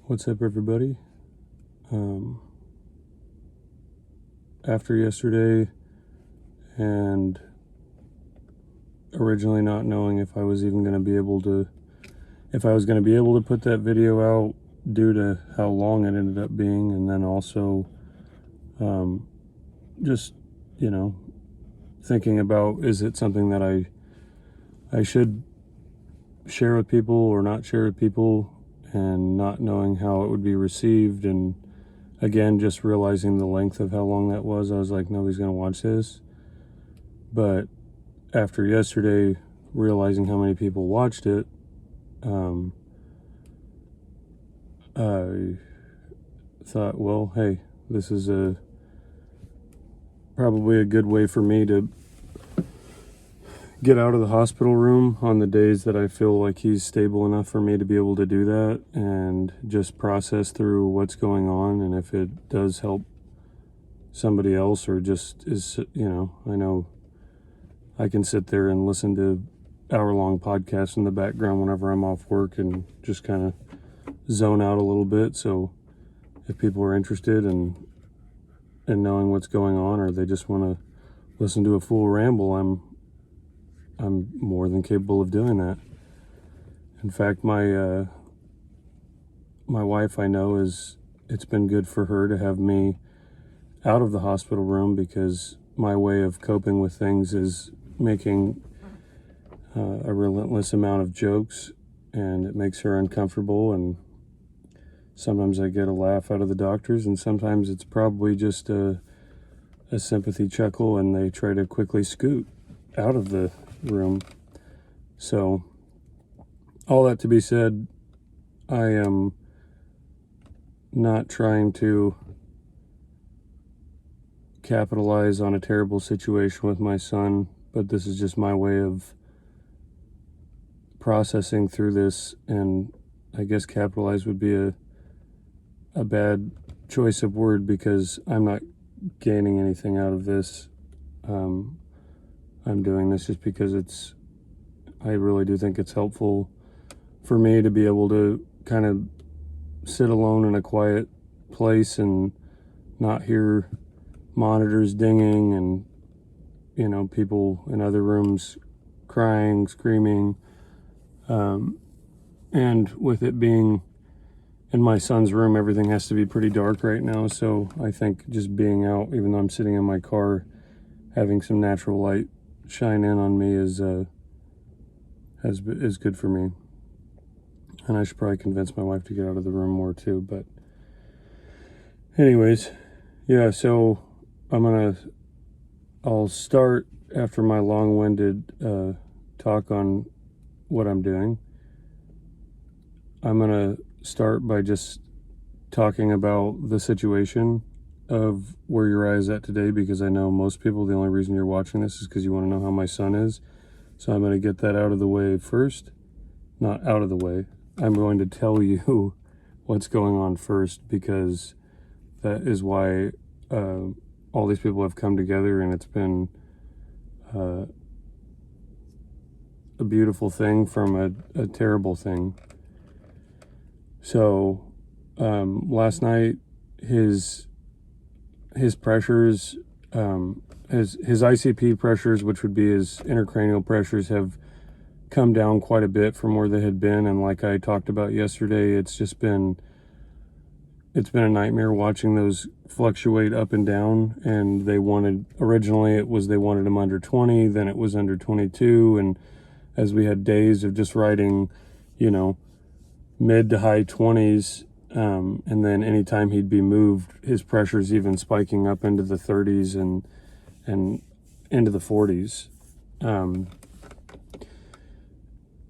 What's up, everybody? After yesterday and originally not knowing if I was even going to be able to, put that video out due to how long it ended up being, and then also just, thinking about, is it something that I should share with people or not share with people, and not knowing how it would be received, and again just realizing the length of how long that was. I was like, nobody's gonna watch this. But after yesterday, realizing how many people watched it, I thought, well, hey, this is probably a good way for me to get out of the hospital room on the days that I feel like he's stable enough for me to be able to do that, and just process through what's going on. And if it does help somebody else, or just is, I know I can sit there and listen to hour-long podcasts in the background whenever I'm off work and just kind of zone out a little bit. So if people are interested in knowing what's going on, or they just want to listen to a fool ramble, I'm more than capable of doing that. In fact, my wife, I know, it's been good for her to have me out of the hospital room, because my way of coping with things is making a relentless amount of jokes, and it makes her uncomfortable. And sometimes I get a laugh out of the doctors, and sometimes it's probably just a sympathy chuckle, and they try to quickly scoot out of the room. So all that to be said, I am not trying to capitalize on a terrible situation with my son, but this is just my way of processing through this. And I guess capitalize would be a bad choice of word, because I'm not gaining anything out of this. I'm doing this just because I really do think it's helpful for me to be able to kind of sit alone in a quiet place and not hear monitors dinging and, people in other rooms crying, screaming. And with it being in my son's room, everything has to be pretty dark right now. So I think just being out, even though I'm sitting in my car, having some natural light shine in on me is good for me. And I should probably convince my wife to get out of the room more too. But anyways, yeah, so I'll start after my long-winded talk on what I'm doing. I'm gonna start by just talking about the situation of where your eye is at today, because I know most people, the only reason you're watching this is because you want to know how my son is. So I'm going to get that out of the way first. Not out of the way. I'm going to tell you what's going on first, because that is why all these people have come together, and it's been a beautiful thing from a terrible thing. So last night, his pressures, his ICP pressures, which would be his intracranial pressures, have come down quite a bit from where they had been. And like I talked about yesterday, it's been a nightmare watching those fluctuate up and down. And originally they wanted him under 20, then it was under 22. And as we had days of just writing, mid to high 20s, and then anytime he'd be moved, his pressures even spiking up into the 30s and into the 40s.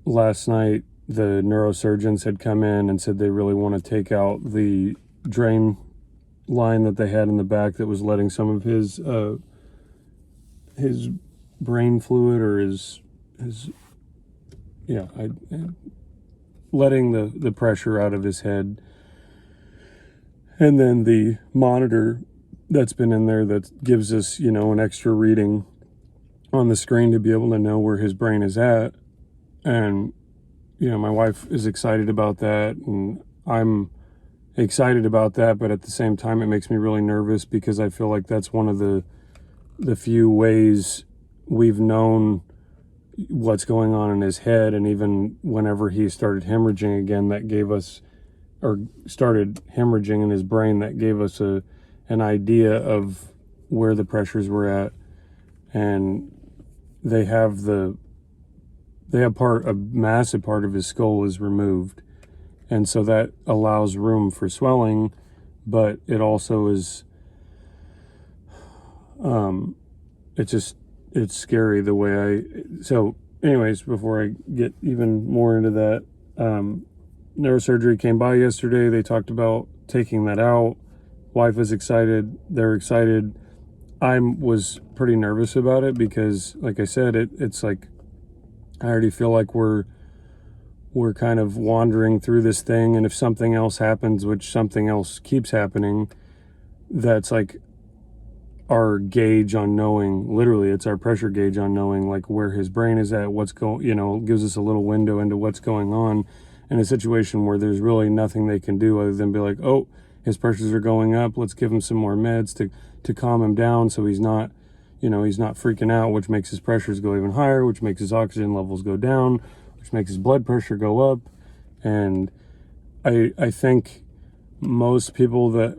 Last night, the neurosurgeons had come in and said they really want to take out the drain line that they had in the back that was letting some of his brain fluid, or letting the pressure out of his head. And then the monitor that's been in there that gives us, an extra reading on the screen to be able to know where his brain is at. And my wife is excited about that, and I'm excited about that, but at the same time it makes me really nervous because I feel like that's one of the few ways we've known what's going on in his head. And even whenever he started hemorrhaging again, that gave us, or started hemorrhaging in his brain, that gave us an idea of where the pressures were at. And they have a massive part of his skull is removed, and so that allows room for swelling, but it also is it's scary the way so anyways, before I get even more into that, neurosurgery came by yesterday. They talked about taking that out. Wife is excited, they're excited. I was pretty nervous about it because, like I said, it's like I already feel like we're kind of wandering through this thing, and if something else happens, which something else keeps happening, that's like our gauge on knowing, literally it's our pressure gauge on knowing like where his brain is at, what's going, gives us a little window into what's going on in a situation where there's really nothing they can do other than be like, oh, his pressures are going up, let's give him some more meds to calm him down so he's not freaking out, which makes his pressures go even higher, which makes his oxygen levels go down, which makes his blood pressure go up. And I think most people that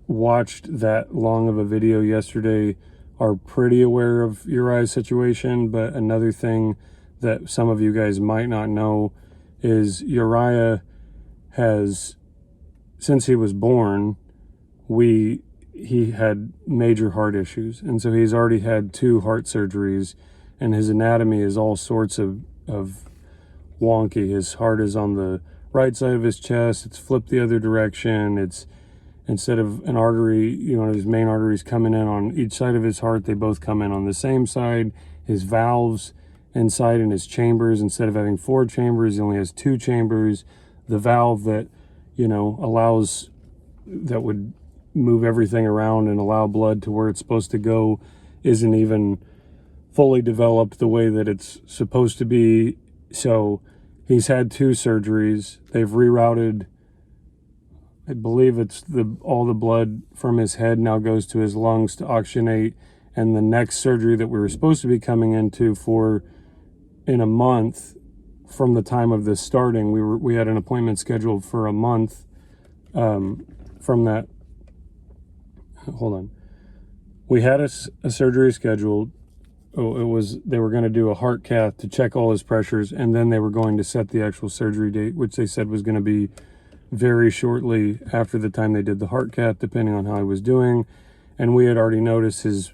watched that long of a video yesterday are pretty aware of Uriah's situation. But another thing that some of you guys might not know is Uriah has, since he was born, he had major heart issues, and so he's already had 2 heart surgeries, and his anatomy is all sorts of wonky. His heart is on the right side of his chest, it's flipped the other direction. It's, instead of an artery, his main arteries coming in on each side of his heart, they both come in on the same side. His valves inside in his chambers, instead of having 4 chambers, he only has 2 chambers. The valve that allows, that would move everything around and allow blood to where it's supposed to go, isn't even fully developed the way that it's supposed to be. So he's had 2 surgeries. They've rerouted, I believe it's all the blood from his head now goes to his lungs to oxygenate. And the next surgery that we were supposed to be coming into for in a month from the time of this starting, we had an appointment scheduled for a month from that. Hold on. We had a surgery scheduled. They were going to do a heart cath to check all his pressures, and then they were going to set the actual surgery date, which they said was going to be very shortly after the time they did the heart cath, depending on how he was doing. And we had already noticed his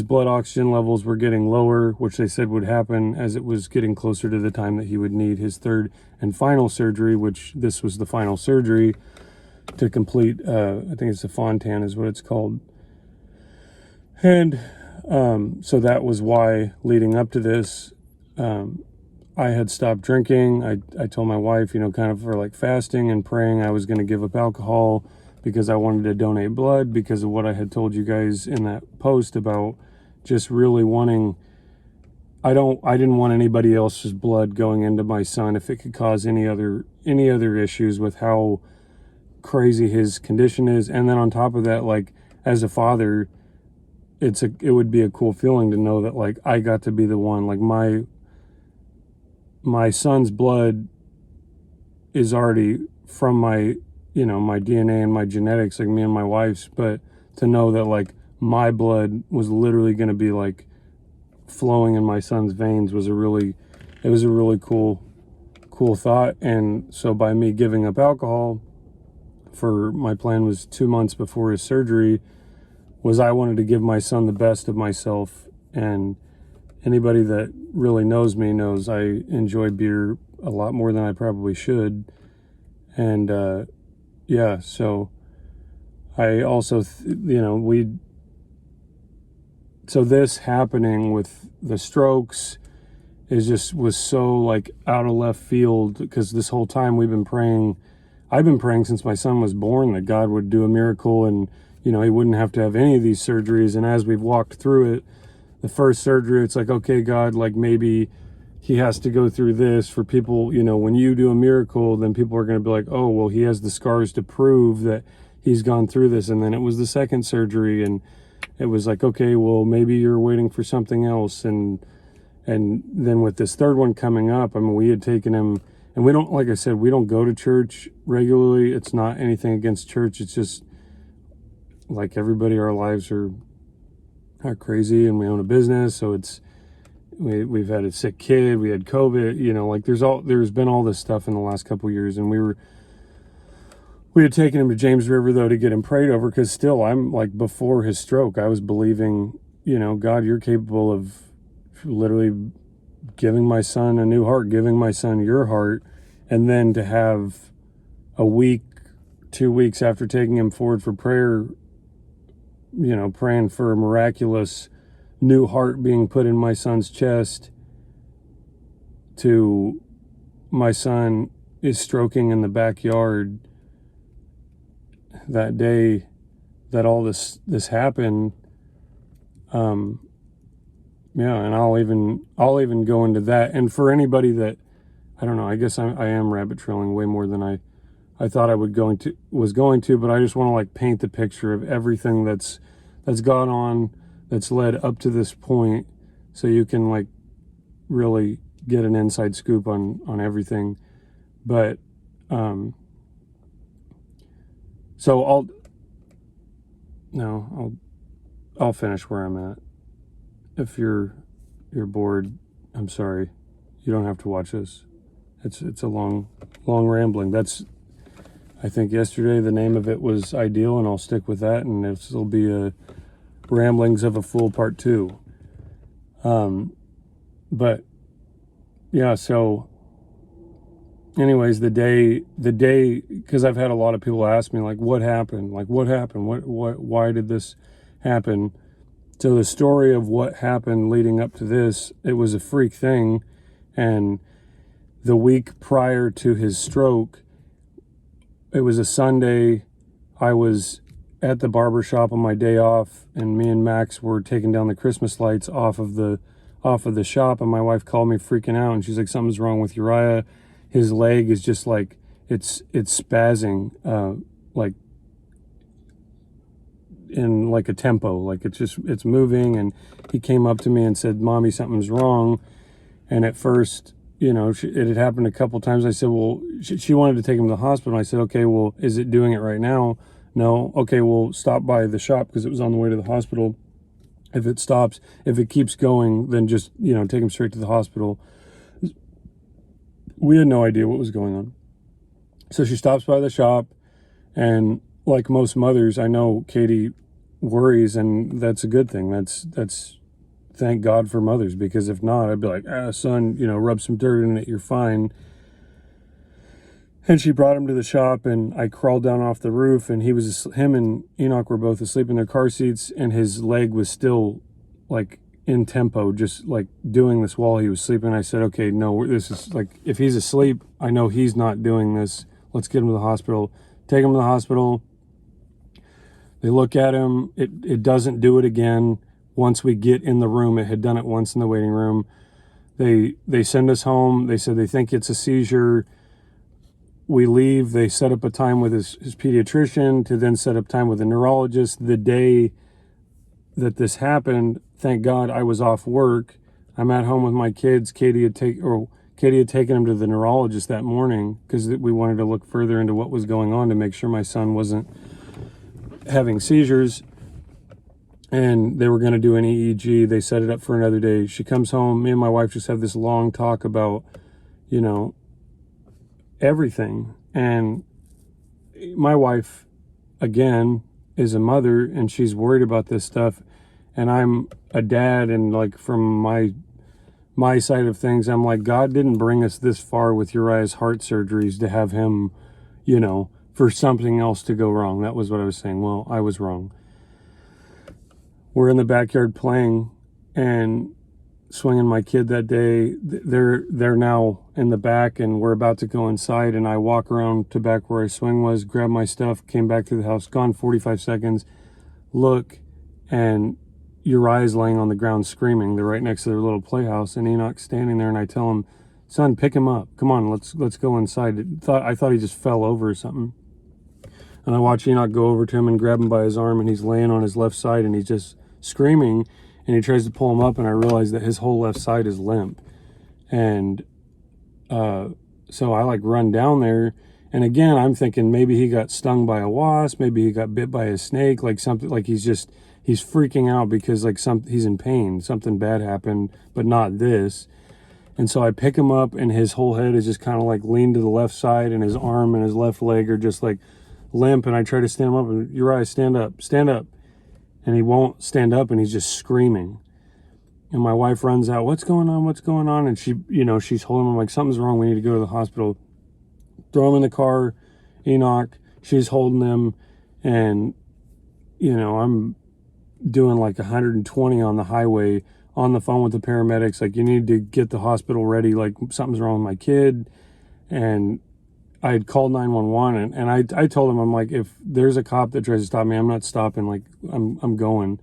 blood oxygen levels were getting lower, which they said would happen as it was getting closer to the time that he would need his 3rd and final surgery, which this was the final surgery to complete. I think it's a Fontan is what it's called. And so that was why, leading up to this, I had stopped drinking. I told my wife, kind of for like fasting and praying, I was going to give up alcohol because I wanted to donate blood, because of what I had told you guys in that post about just really wanting, I didn't want anybody else's blood going into my son if it could cause any other issues with how crazy his condition is. And then on top of that, like, as a father, it would be a cool feeling to know that like I got to be the one, like my son's blood is already from my my DNA and my genetics, like me and my wife's, but to know that like my blood was literally going to be like flowing in my son's veins was a really cool thought. And so by me giving up alcohol, for my plan was 2 months before his surgery, was I wanted to give my son the best of myself. And anybody that really knows me knows I enjoy beer a lot more than I probably should. And yeah, so I also so this happening with the strokes was so like out of left field, because this whole time I've been praying since my son was born that God would do a miracle and he wouldn't have to have any of these surgeries. And as we've walked through it, the first surgery, it's like, okay, God, like maybe he has to go through this for people, you know, when you do a miracle, then people are going to be like, oh, well, he has the scars to prove that he's gone through this. And then it was the second surgery, and it was like, okay, well, maybe you're waiting for something else. And then with this third one coming up, I mean, we had taken him, and we don't, like I said, we don't go to church regularly. It's not anything against church. It's just like everybody, our lives are crazy, and we own a business. So we've had a sick kid, we had COVID, you know, like there's been all this stuff in the last couple of years. And we had taken him to James River though to get him prayed over, because still, I'm like, before his stroke, I was believing, you know, God, you're capable of literally giving my son a new heart, giving my son your heart. And then to have a week, 2 weeks after taking him forward for prayer, you know, praying for a miraculous new heart being put in my son's chest, to my son is stroking in the backyard that day that all this happened. Yeah, and I'll even go into that. And for anybody that, I don't know, I guess I am rabbit trailing way more than I thought I was going to, but I just want to like paint the picture of everything that's gone on, that's led up to this point, so you can like really get an inside scoop on everything. But so I'll finish where I'm at. If you're bored, I'm sorry. You don't have to watch this. It's a long rambling. That's, I think yesterday the name of it was Ideal, and I'll stick with that, and this will be a Ramblings of a Fool Part 2. But yeah, so anyways, the day, because I've had a lot of people ask me, like, what happened? Like, what happened? Why did this happen? So the story of what happened leading up to this, it was a freak thing. And the week prior to his stroke, it was a Sunday. I was at the barber shop on my day off, and me and Max were taking down the Christmas lights off of the shop, and my wife called me freaking out, and she's like, something's wrong with Uriah. His leg is just like, it's spazzing, like in like a tempo, like it's moving. And he came up to me and said, Mommy, something's wrong. And at first, you know, it had happened a couple times. I said, well, she wanted to take him to the hospital. I said, okay, well, is it doing it right now? No. Okay, well, stop by the shop, because it was on the way to the hospital. If it stops, if it keeps going, then just, you know, take him straight to the hospital. We had no idea what was going on. So she stops by the shop, and like most mothers, I know Katie worries, and that's a good thing. That's thank God for mothers, because if not, I'd be like, son, you know, rub some dirt in it, you're fine. And she brought him to the shop, and I crawled down off the roof, and him and Enoch were both asleep in their car seats, and his leg was still like in tempo, just like doing this while he was sleeping. I said, okay, no, this is like, if he's asleep, I know he's not doing this. Let's get him to the hospital. Take him to the hospital. They look at him. It doesn't do it again. Once we get in the room, it had done it once in the waiting room. They send us home. They said they think it's a seizure. We leave. They set up a time with his pediatrician to then set up time with a neurologist. The day that this happened, thank God I was off work. I'm at home with my kids. Katie had taken him to the neurologist that morning, because we wanted to look further into what was going on to make sure my son wasn't having seizures. And they were going to do an EEG. They set it up for another day. She comes home. Me and my wife just have this long talk about, you know, everything. And my wife, again, is a mother, and she's worried about this stuff. And I'm a dad, and like from my side of things, I'm like, God didn't bring us this far with Uriah's heart surgeries to have him, you know, for something else to go wrong. That was what I was saying. Well, I was wrong. We're in the backyard playing and swinging my kid that day. They're now in the back, and we're about to go inside, and I walk around to back where our swing was, grab my stuff, came back to the house, gone 45 seconds, look, and Uriah's laying on the ground screaming. They're right next to their little playhouse, and Enoch's standing there, and I tell him, son, pick him up. Come on, let's go inside. I thought he just fell over or something. And I watch Enoch go over to him and grab him by his arm, and he's laying on his left side, and he's just screaming, and he tries to pull him up, and I realize that his whole left side is limp. And so I like run down there, and again, I'm thinking maybe he got stung by a wasp, maybe he got bit by a snake, like something, like he's freaking out because like he's in pain, something bad happened, but not this. And so I pick him up, and his whole head is just kind of like leaned to the left side, and his arm and his left leg are just like limp, and I try to stand him up, and Uriah, stand up. And he won't stand up, and he's just screaming. And my wife runs out, what's going on? And she, she's holding him like, something's wrong, we need to go to the hospital. Throw him in the car, Enoch, she's holding him, and, I'm doing like 120 on the highway, on the phone with the paramedics, like, you need to get the hospital ready, like, something's wrong with my kid. And I had called 911, and I told him, I'm like, if there's a cop that tries to stop me, I'm not stopping, like, I'm going.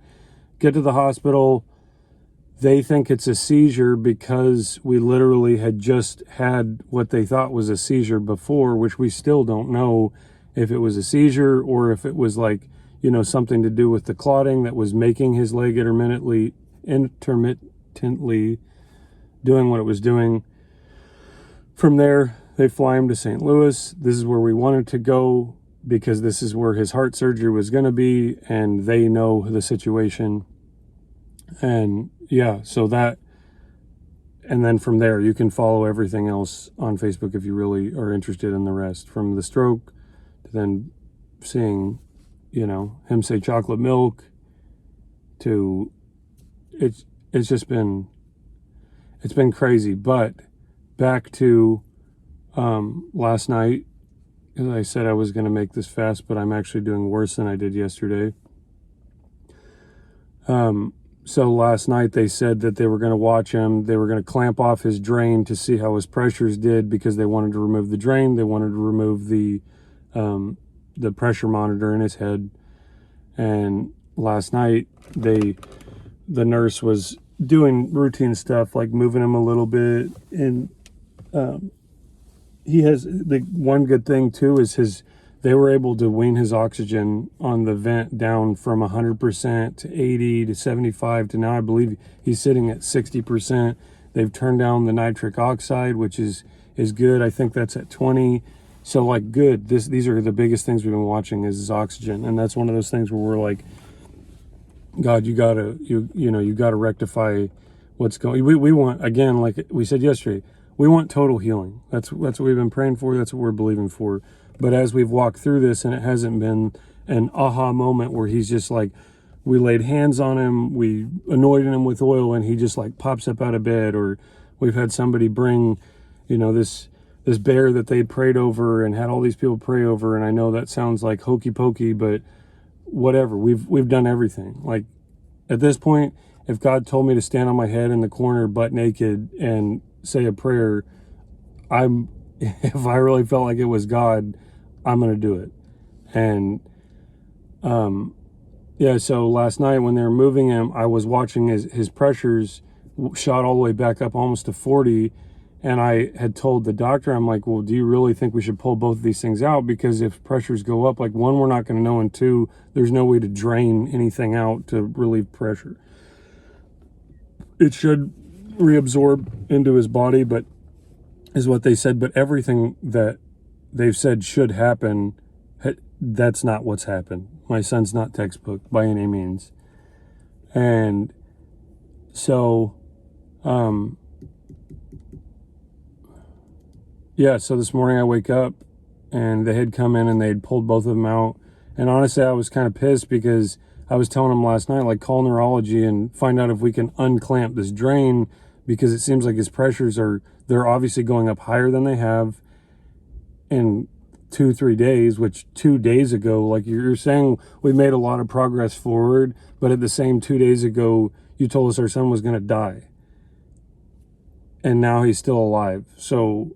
Get to the hospital. They think it's a seizure because we literally had just had what they thought was a seizure before, which we still don't know if it was a seizure or if it was like, something to do with the clotting that was making his leg intermittently doing what it was doing. From there, they fly him to St. Louis. This is where we wanted to go because this is where his heart surgery was going to be, and they know the situation. And yeah, so that, and then from there, you can follow everything else on Facebook if you really are interested in the rest. From the stroke to then seeing, him say chocolate milk to, it's been crazy. But back to last night, as I said, I was going to make this fast, but I'm actually doing worse than I did yesterday. So last night they said that they were going to watch him. They were going to clamp off his drain to see how his pressures did because they wanted to remove the drain. They wanted to remove the pressure monitor in his head. And last night the nurse was doing routine stuff like moving him a little bit. And he has the one good thing too is they were able to wean his oxygen on the vent down from 100% to 80 to 75 to now I believe he's sitting at 60%. They've turned down the nitric oxide, which is good. I think that's at 20. So like good. These are the biggest things we've been watching is his oxygen, and that's one of those things where we're like, God, you gotta rectify what's going. We want, again, like we said yesterday, we want total healing. That's what we've been praying for. That's what we're believing for. But as we've walked through this, and it hasn't been an aha moment where he's just like, we laid hands on him, we anointed him with oil, and he just like pops up out of bed. Or we've had somebody bring, this bear that they prayed over and had all these people pray over. And I know that sounds like hokey pokey, but whatever. We've done everything. Like at this point, if God told me to stand on my head in the corner butt naked and say a prayer, if I really felt like it was God, I'm going to do it. And, so last night when they were moving him, I was watching his pressures shot all the way back up almost to 40. And I had told the doctor, I'm like, well, do you really think we should pull both of these things out? Because if pressures go up, like one, we're not going to know. And two, there's no way to drain anything out to relieve pressure. It should reabsorb into his body, but is what they said. But everything that they've said should happen, that's not what's happened. My son's not textbook by any means. And so, so this morning I wake up and they had come in and they had pulled both of them out. And honestly, I was kind of pissed because I was telling them last night, like, call neurology and find out if we can unclamp this drain, because it seems like his pressures they're obviously going up higher than they have in 2-3 days, which 2 days ago, like you're saying, we made a lot of progress forward, but at the same 2 days ago, you told us our son was going to die. And now he's still alive. So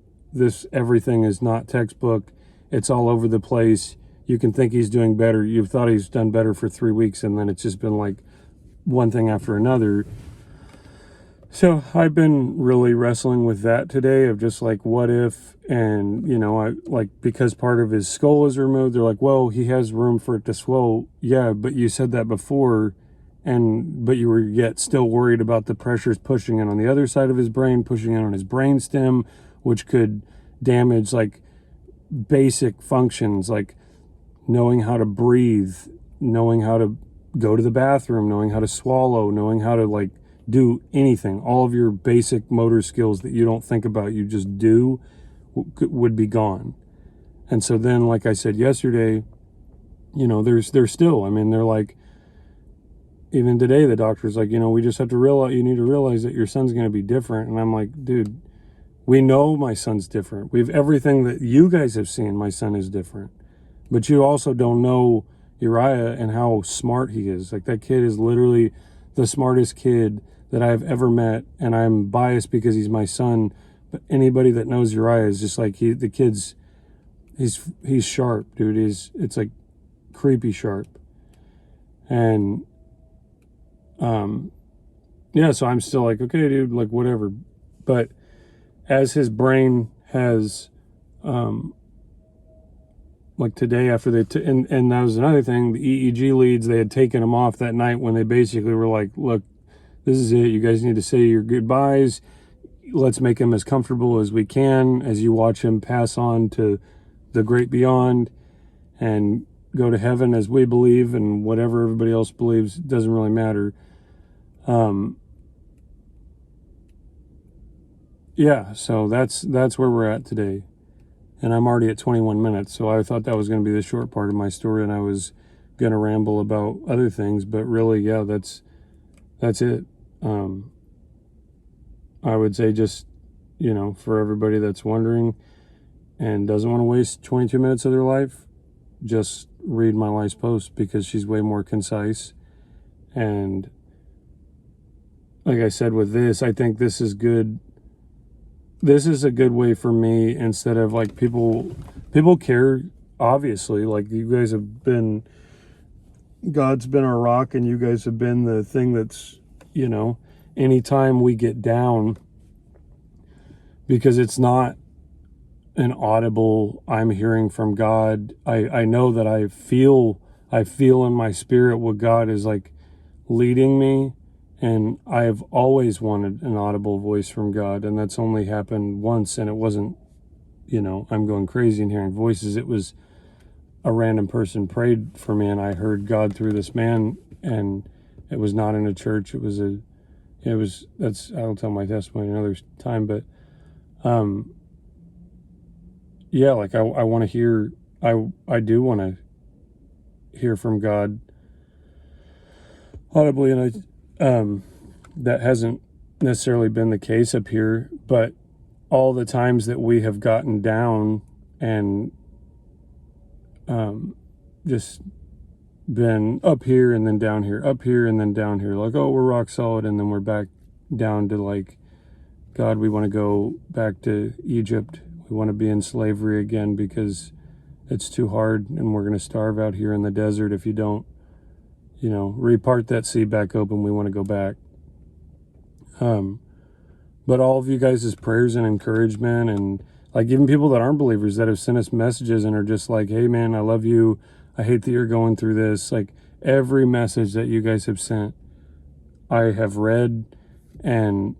everything is not textbook. It's all over the place. You can think he's doing better. You've thought he's done better for 3 weeks, and then it's just been like one thing after another. So I've been really wrestling with that today of just like, what if, and, you know, I like, because part of his skull is removed, they're like, well, he has room for it to swell. Yeah, but you said that before, but you were yet still worried about the pressures pushing in on the other side of his brain, pushing in on his brain stem, which could damage like basic functions like knowing how to breathe, knowing how to go to the bathroom, knowing how to swallow, knowing how to like do anything. All of your basic motor skills that you don't think about, you just do, would be gone. And so then, like I said yesterday, you know, they're still, I mean, they're like, even today, the doctor's like, you know, we just have to realize, you need to realize that your son's going to be different. And I'm like, dude, we know my son's different. We've everything that you guys have seen, my son is different. But you also don't know Uriah and how smart he is. Like, that kid is literally the smartest kid that I've ever met. And I'm biased because he's my son. But anybody that knows Uriah is just like, the kid's, he's sharp, dude. It's like creepy sharp. And, yeah, so I'm still like, okay, dude, like whatever. But as his brain has, like today after and that was another thing, the EEG leads, they had taken him off that night when they basically were like, look, this is it. You guys need to say your goodbyes. Let's make him as comfortable as we can as you watch him pass on to the great beyond and go to heaven as we believe, and whatever everybody else believes doesn't really matter. Yeah, so that's where we're at today. And I'm already at 21 minutes, so I thought that was going to be the short part of my story, and I was going to ramble about other things, but really, yeah, that's it. I would say, just, you know, for everybody that's wondering and doesn't want to waste 22 minutes of their life, just read my wife's post, because she's way more concise. And like I said with this, I think this is good. This is a good way for me, instead of like people care, obviously, like you guys have been, God's been our rock, and you guys have been the thing that's, you know, anytime we get down, because it's not an audible, I'm hearing from God. I know that I feel in my spirit what God is like leading me. And I've always wanted an audible voice from God, and that's only happened once, and it wasn't, you know, I'm going crazy and hearing voices. It was a random person prayed for me, and I heard God through this man, and it was not in a church. I'll tell my testimony another time, but, yeah, like I want to hear, I do want to hear from God audibly, and that hasn't necessarily been the case up here, but all the times that we have gotten down and just been up here and then down here, up here and then down here, like, oh, we're rock solid, and then we're back down to like, God, we want to go back to Egypt. We want to be in slavery again because it's too hard, and we're going to starve out here in the desert if you don't, you know, repart that sea back open. We want to go back. But all of you guys' prayers and encouragement, and like even people that aren't believers that have sent us messages and are just like, hey man, I love you. I hate that you're going through this. Like, every message that you guys have sent, I have read, and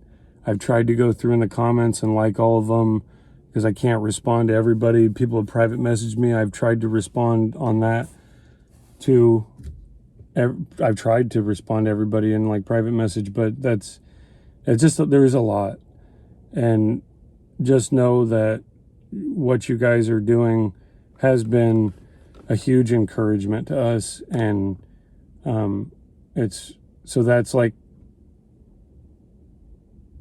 I've tried to go through in the comments and like all of them, because I can't respond to everybody. People have private messaged me. I've tried to respond on that too. I've tried to respond to everybody in like private message, but it's just, there is a lot. And just know that what you guys are doing has been a huge encouragement to us. And so that's like,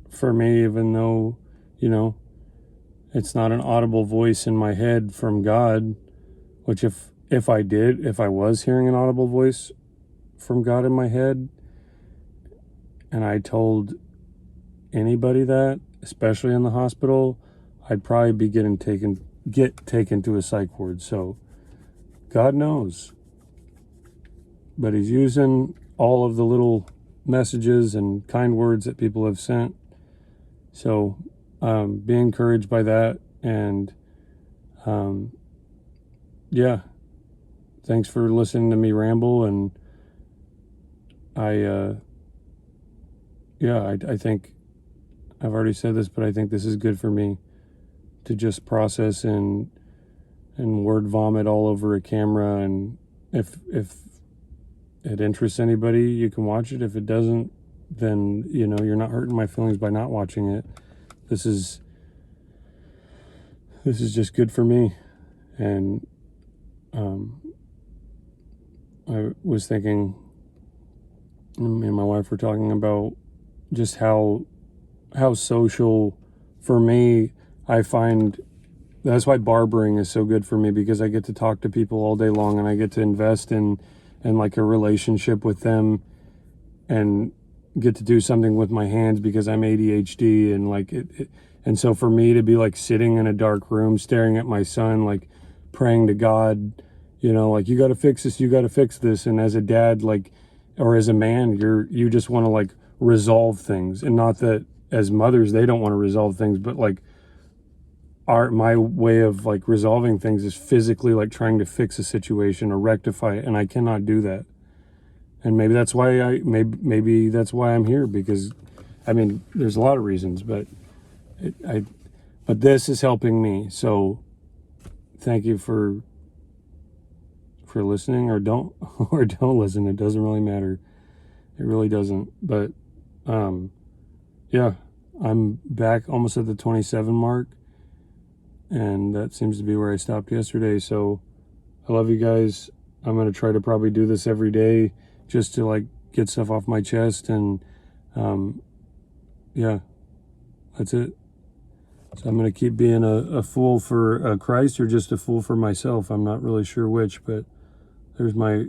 for me, even though, you know, it's not an audible voice in my head from God, which if I was hearing an audible voice from God in my head, and I told anybody that, especially in the hospital, I'd probably be get taken to a psych ward. So God knows, but he's using all of the little messages and kind words that people have sent. So be encouraged by that. And yeah, thanks for listening to me ramble. And I think I've already said this, but I think this is good for me to just process and word vomit all over a camera. And if it interests anybody, you can watch it. If it doesn't, then you're not hurting my feelings by not watching it. This is just good for me. And I was thinking, me and my wife were talking about just how social, for me, I find that's why barbering is so good for me, because I get to talk to people all day long, and I get to invest in like a relationship with them, and get to do something with my hands because I'm ADHD, and like it and so for me to be like sitting in a dark room staring at my son, like praying to God, like, you got to fix this, you got to fix this. And as a dad, like, or as a man, you just want to like resolve things. And not that as mothers they don't want to resolve things, but like my way of like resolving things is physically like trying to fix a situation or rectify it, and I cannot do that. And maybe that's why maybe that's why I'm here, because I mean, there's a lot of reasons, but but this is helping me. So thank you for listening, or don't listen. It doesn't really matter. It really doesn't. But yeah, I'm back almost at the 27 mark, and that seems to be where I stopped yesterday. So I love you guys. I'm going to try to probably do this every day, just to like get stuff off my chest. And yeah, that's it. So I'm going to keep being a fool for Christ, or just a fool for myself. I'm not really sure which, but there's my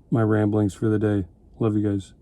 ramblings for the day. Love you guys.